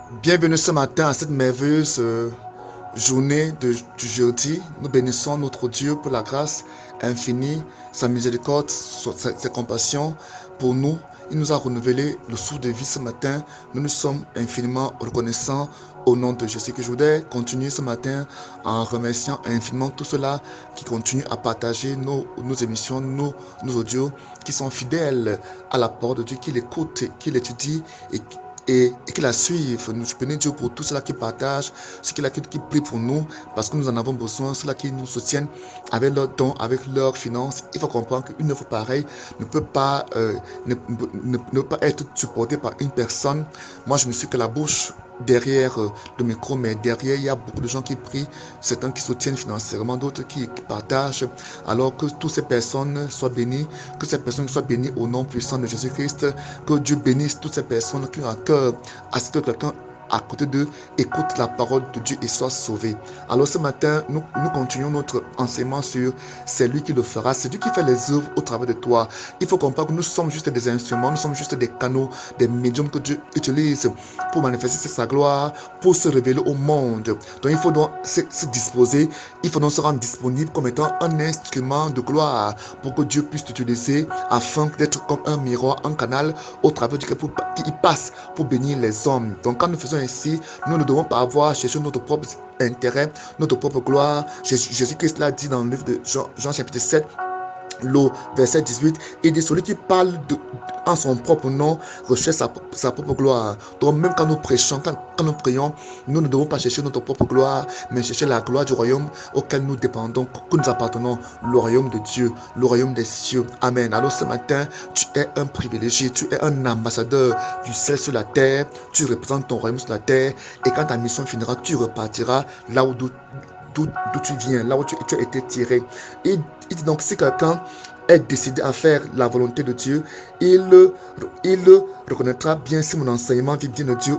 Bienvenue ce matin à cette merveilleuse journée du jeudi. Nous bénissons notre Dieu pour la grâce infinie, sa miséricorde, ses compassions pour nous. Il nous a renouvelé le souffle de vie ce matin. Nous nous sommes infiniment reconnaissants au nom de Jésus. Que je voudrais continuer ce matin en remerciant infiniment tous ceux-là qui continuent à partager nos émissions, nos audios, qui sont fidèles à la parole de Dieu, qui l'écoutent, qui l'étudient et qui la suivent. Nous bénissons Dieu pour tous ceux-là qui partagent, ceux-là qui prient pour nous, parce que nous en avons besoin, ceux-là qui nous soutiennent avec leurs dons, avec leurs finances. Il faut comprendre qu'une œuvre pareille ne peut pas, ne pas être supportée par une personne. Moi, je ne suis que la bouche derrière le micro, mais derrière, il y a beaucoup de gens qui prient, certains qui soutiennent financièrement, d'autres qui partagent. Alors que toutes ces personnes soient bénies, que ces personnes soient bénies au nom puissant de Jésus-Christ, que Dieu bénisse toutes ces personnes qui ont à cœur à ce que quelqu'un à côté d'eux écoute la parole de Dieu et soit sauvé. Alors ce matin, nous continuons notre enseignement sur c'est lui qui le fera, c'est Dieu qui fait les œuvres au travers de toi. Il faut comprendre que nous sommes juste des instruments, nous sommes juste des canaux, des médiums que Dieu utilise pour manifester sa gloire, pour se révéler au monde. Donc il faut donc se disposer, il faut donc se rendre disponible comme étant un instrument de gloire pour que Dieu puisse t'utiliser afin d'être comme un miroir, un canal au travers duquel il passe pour bénir les hommes. Donc quand nous faisons ainsi, nous ne devons pas avoir cherché notre propre intérêt, notre propre gloire. Jésus-Christ l'a dit dans le livre de Jean chapitre 7, le verset 18, il dit celui qui parle en son propre nom recherche sa propre gloire. Donc même quand nous prêchons, quand nous prions, nous ne devons pas chercher notre propre gloire, mais chercher la gloire du royaume auquel nous dépendons, que nous appartenons, le royaume de Dieu, le royaume des cieux. Amen. Alors ce matin, tu es un privilégié, tu es un ambassadeur du ciel sur la terre, tu représentes ton royaume sur la terre, et quand ta mission finira, tu repartiras là où tu viens, là où tu as été tiré. Il dit donc, si quelqu'un est décidé à faire la volonté de Dieu, il reconnaîtra bien si mon enseignement vient de Dieu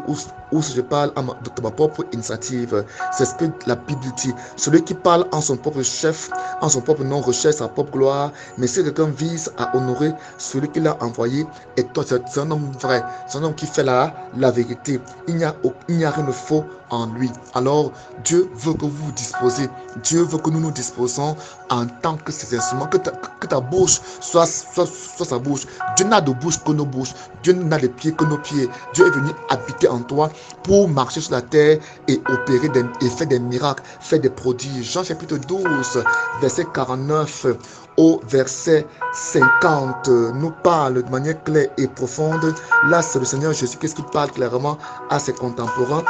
ou si je parle de ma propre initiative. C'est ce que la Bible dit. Celui qui parle en son propre chef, en son propre nom, recherche sa propre gloire. Mais si quelqu'un vise à honorer celui qui l'a envoyé, et toi, c'est un homme vrai, c'est un homme qui fait la vérité. Il n'y a rien de faux en lui. Alors, Dieu veut que vous vous disposez. Dieu veut que nous nous disposons en tant que ses instruments, que ta bouche soit sa bouche. Dieu n'a de bouche que nos bouches. Dieu n'a de pieds que nos pieds. Dieu est venu habiter en toi pour marcher sur la terre et opérer et faire des miracles, faire des prodiges. Jean chapitre 12, verset 49 au verset 50 nous parle de manière claire et profonde. Là, c'est le Seigneur Jésus-Christ qui parle clairement à ses contemporains.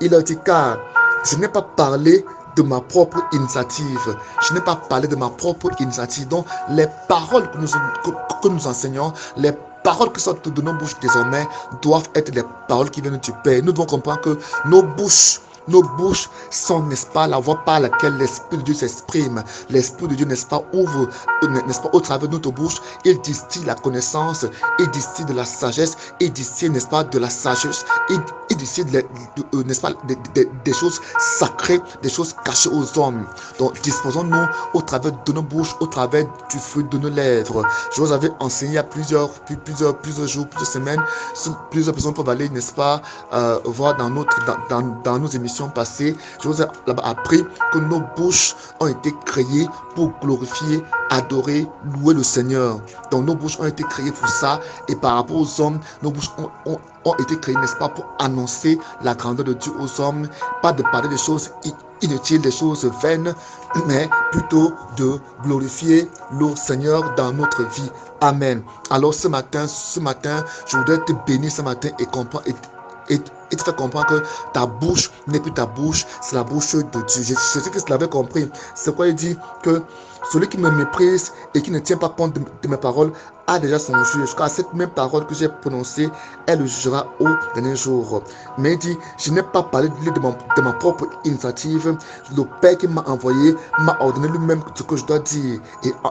Il a dit, car je n'ai pas parlé de ma propre initiative. Je n'ai pas parlé de ma propre initiative. Donc, les paroles que nous enseignons, les paroles qui sortent de nos bouches désormais doivent être des paroles qui viennent du Père. Nous devons comprendre que nos bouches sont, n'est-ce pas, la voie par laquelle l'Esprit de Dieu s'exprime. L'Esprit de Dieu, n'est-ce pas, ouvre, n'est-ce pas, au travers de notre bouche. Il distille la connaissance, il distille de la sagesse, il distille, n'est-ce pas, de la sagesse, il distille, n'est-ce pas, des choses sacrées, des choses cachées aux hommes. Donc, disposons-nous au travers de nos bouches, au travers du fruit de nos lèvres. Je vous avais enseigné il y a plusieurs jours, plusieurs semaines, plusieurs personnes peuvent aller, n'est-ce pas, voir dans nos émissions passées. Je vous ai appris que nos bouches ont été créées pour glorifier, adorer, louer le Seigneur. Donc nos bouches ont été créées pour ça. Et par rapport aux hommes, nos bouches ont été créées, n'est-ce pas, pour annoncer la grandeur de Dieu aux hommes. Pas de parler des choses inutiles, des choses vaines, mais plutôt de glorifier le Seigneur dans notre vie. Amen. Alors ce matin, je voudrais te bénir ce matin et comprendre et te faire comprendre que ta bouche n'est plus ta bouche, c'est la bouche de Dieu. Jésus-Christ l'avait compris. C'est quoi il dit que celui qui me méprise et qui ne tient pas compte de mes paroles a déjà son juge. Car cette même parole que j'ai prononcée, elle le jugera au dernier jour. Mais il dit, je n'ai pas parlé de ma propre initiative. Le Père qui m'a envoyé m'a ordonné lui-même ce que je dois dire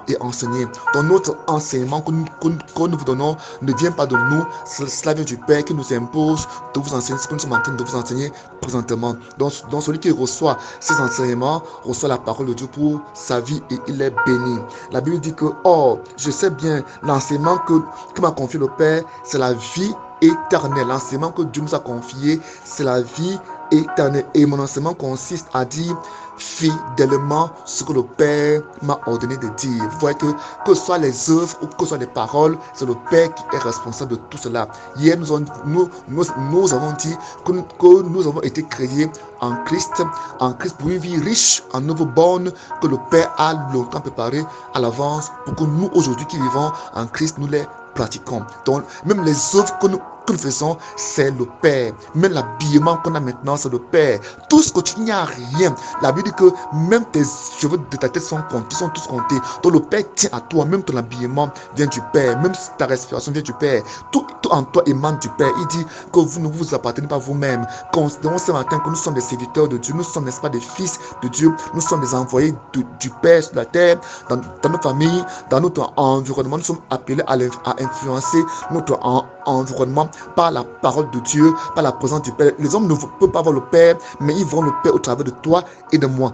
et enseigner. Donc notre enseignement que nous vous donnons ne vient pas de nous. Cela vient du Père qui nous impose de vous enseigner ce que nous sommes en train de vous enseigner présentement. Donc celui qui reçoit ces enseignements reçoit la parole de Dieu pour sa vie et il est béni. La Bible dit que, oh, je sais bien, l'enseignement que m'a confié le Père, c'est la vie éternelle. L'enseignement que Dieu nous a confié, c'est la vie éternelle. Et mon enseignement consiste à dire fidèlement ce que le Père m'a ordonné de dire. Vous voyez que ce soit les œuvres ou que ce soit les paroles, c'est le Père qui est responsable de tout cela. Hier, nous avons dit que nous avons été créés en Christ pour une vie riche en nouveau born que le Père a longtemps préparé à l'avance pour que nous, aujourd'hui qui vivons en Christ, nous les pratiquons. Donc, même les œuvres que nous faisons, c'est le Père. Même l'habillement qu'on a maintenant, c'est le Père. Tout ce que tu n'y a rien. La Bible dit que même tes cheveux de ta tête sont comptés, sont tous comptés. Donc le Père tient à toi. Même ton habillement vient du Père. Même ta respiration vient du Père. Tout en toi émane du Père. Il dit que vous ne vous appartenez pas vous-même. Considérons ce matin que nous sommes des serviteurs de Dieu. Nous sommes, n'est-ce pas, des fils de Dieu. Nous sommes des envoyés du Père sur la terre, dans nos familles, dans notre environnement. Nous sommes appelés à influencer notre environnement par la parole de Dieu, par la présence du Père. Les hommes ne peuvent pas voir le Père, mais ils voient le Père au travers de toi et de moi.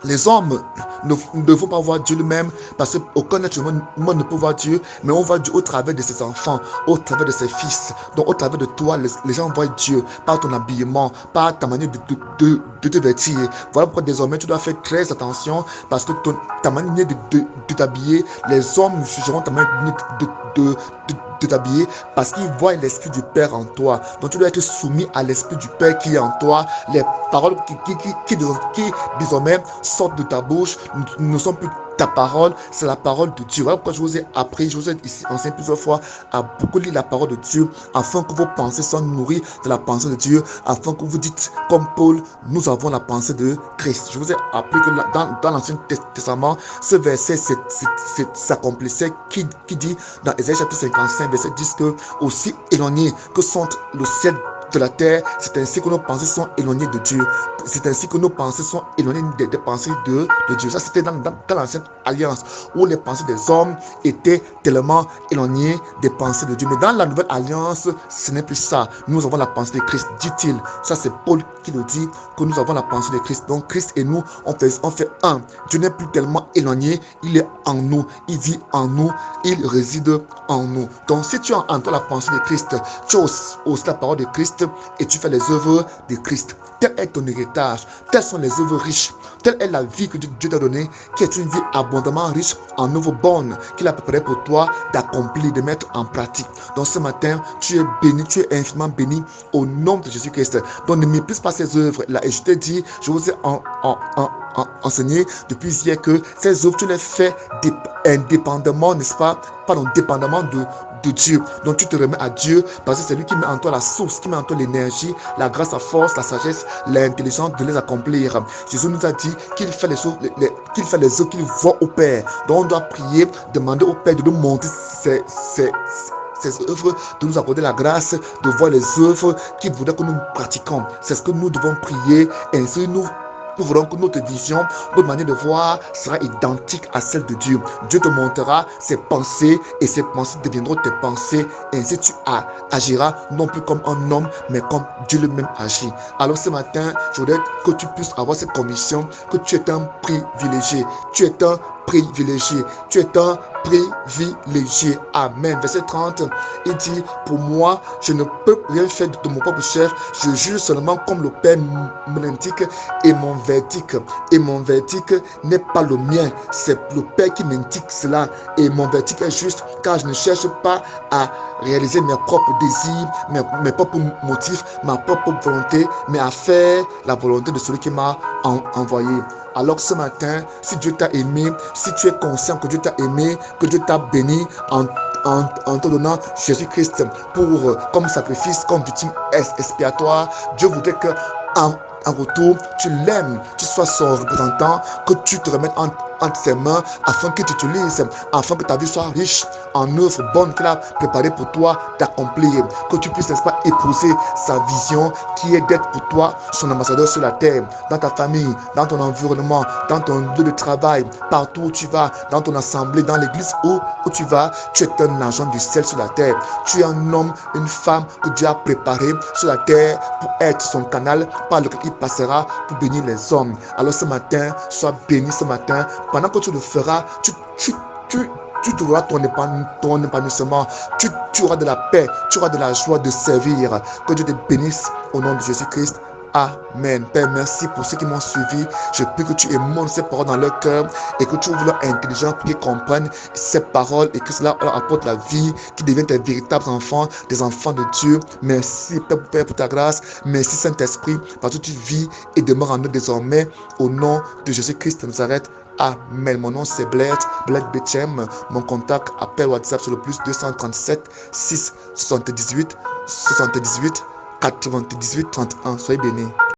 Les hommes ne vont pas voir Dieu lui-même parce qu'aucun être humain ne peut voir Dieu, mais on voit Dieu au travers de ses enfants, au travers de ses fils. Donc au travers de toi, les gens voient Dieu par ton habillement, par ta manière de te vêtir. Voilà pourquoi désormais tu dois faire très attention parce que ta manière de t'habiller, les hommes jugeront ta manière de t'habiller parce qu'ils voient l'esprit du Père en toi. Donc tu dois être soumis à l'esprit du Père qui est en toi. Les paroles qui désormais sortent de ta bouche ne sont plus ta parole, c'est la parole de Dieu. Voilà pourquoi je vous ai appris, je vous ai ici enseigné plusieurs fois à beaucoup lire la parole de Dieu afin que vos pensées soient nourries de la pensée de Dieu, afin que vous dites comme Paul, nous avons la pensée de Christ. Je vous ai appris que dans l'Ancien Testament, ce verset s'accomplissait qui dit dans Ésaïe chapitre 55, verset 10 que aussi éloigné que sont le ciel de la terre, c'est ainsi que nos pensées sont éloignées de Dieu. C'est ainsi que nos pensées sont éloignées des pensées de Dieu. Ça, c'était dans l'ancienne alliance où les pensées des hommes étaient tellement éloignées des pensées de Dieu. Mais dans la nouvelle alliance, ce n'est plus ça. Nous avons la pensée de Christ, dit-il. Ça, c'est Paul qui le dit, que nous avons la pensée de Christ. Donc, Christ et nous, on fait un. Dieu n'est plus tellement éloigné, il est en nous, il vit en nous, il réside en nous. Donc, si tu as en toi la pensée de Christ, tu as aussi la parole de Christ, et tu fais les œuvres de Christ. Tel est ton héritage. Telles sont les œuvres riches. Telle est la vie que Dieu t'a donnée, qui est une vie abondamment riche en nouveau born, qu'il a préparé pour toi d'accomplir, de mettre en pratique. Donc ce matin, tu es béni, tu es infiniment béni au nom de Jésus-Christ. Donc ne méprise pas ces œuvres-là. Et je t'ai dit, je vous ai enseigné depuis hier que ces œuvres, tu les fais indépendamment, n'est-ce pas? Pardon, dépendamment de Dieu. Donc tu te remets à Dieu parce que c'est lui qui met en toi la source, qui met en toi l'énergie, la grâce, la force, la sagesse, l'intelligence de les accomplir. Jésus nous a dit qu'il fait les choses, qu'il fait les œuvres qu'il voit au Père. Donc on doit prier, demander au Père de nous montrer ces œuvres, de nous accorder la grâce de voir les œuvres qu'il voudrait que nous pratiquons. C'est ce que nous devons prier. Ainsi nous voulons que notre vision, notre manière de voir sera identique à celle de Dieu. Dieu te montrera ses pensées et ses pensées deviendront tes pensées. Et ainsi tu agiras non plus comme un homme, mais comme Dieu lui-même agit. Alors ce matin, je voudrais que tu puisses avoir cette conviction que tu es un privilégié. Tu es un privilégié. Tu es un privilégié. Amen. Verset 30, il dit, pour moi, je ne peux rien faire de mon propre chef. Je juge seulement comme le Père me l'indique et mon verdict n'est pas le mien, c'est le Père qui m'indique cela et mon verdict est juste car je ne cherche pas à réaliser mes propres désirs, mes propres motifs, ma propre volonté, mais à faire la volonté de celui qui m'a envoyé. Alors ce matin, si Dieu t'a aimé, si tu es conscient que Dieu t'a aimé, que Dieu t'a béni en te donnant Jésus-Christ comme sacrifice, comme victime expiatoire, Dieu voudrait que en retour, tu l'aimes, tu sois son représentant, que tu te remettes entre ses mains afin qu'il t'utilise, afin que ta vie soit riche en œuvres bonnes qu'il a préparées pour toi d'accomplir, que tu puisses, n'est-ce pas, épouser sa vision qui est d'être pour toi son ambassadeur sur la terre, dans ta famille, dans ton environnement, dans ton lieu de travail, partout où tu vas, dans ton assemblée, dans l'église où tu vas, tu es un agent du ciel sur la terre. Tu es un homme, une femme que Dieu a préparé sur la terre pour être son canal par lequel il passera pour bénir les hommes. Alors ce matin, sois béni ce matin. Pendant que tu le feras, tu tu trouveras ton épanouissement, tu auras de la paix, tu auras de la joie de servir. Que Dieu te bénisse au nom de Jésus-Christ. Amen. Père, merci pour ceux qui m'ont suivi. Je prie que tu émondes ces paroles dans leur cœur et que tu ouvres leur intelligence pour qu'ils comprennent ces paroles et que cela leur apporte la vie, qu'ils deviennent des véritables enfants, des enfants de Dieu. Merci, Père, pour ta grâce. Merci, Saint-Esprit, parce que tu vis et demeures en nous désormais. Au nom de Jésus-Christ de Nazareth. Amen. Mon nom c'est Blaise Bechem. Mon contact, appel WhatsApp sur le plus 237 6 78 98 98 31. Soyez bénis.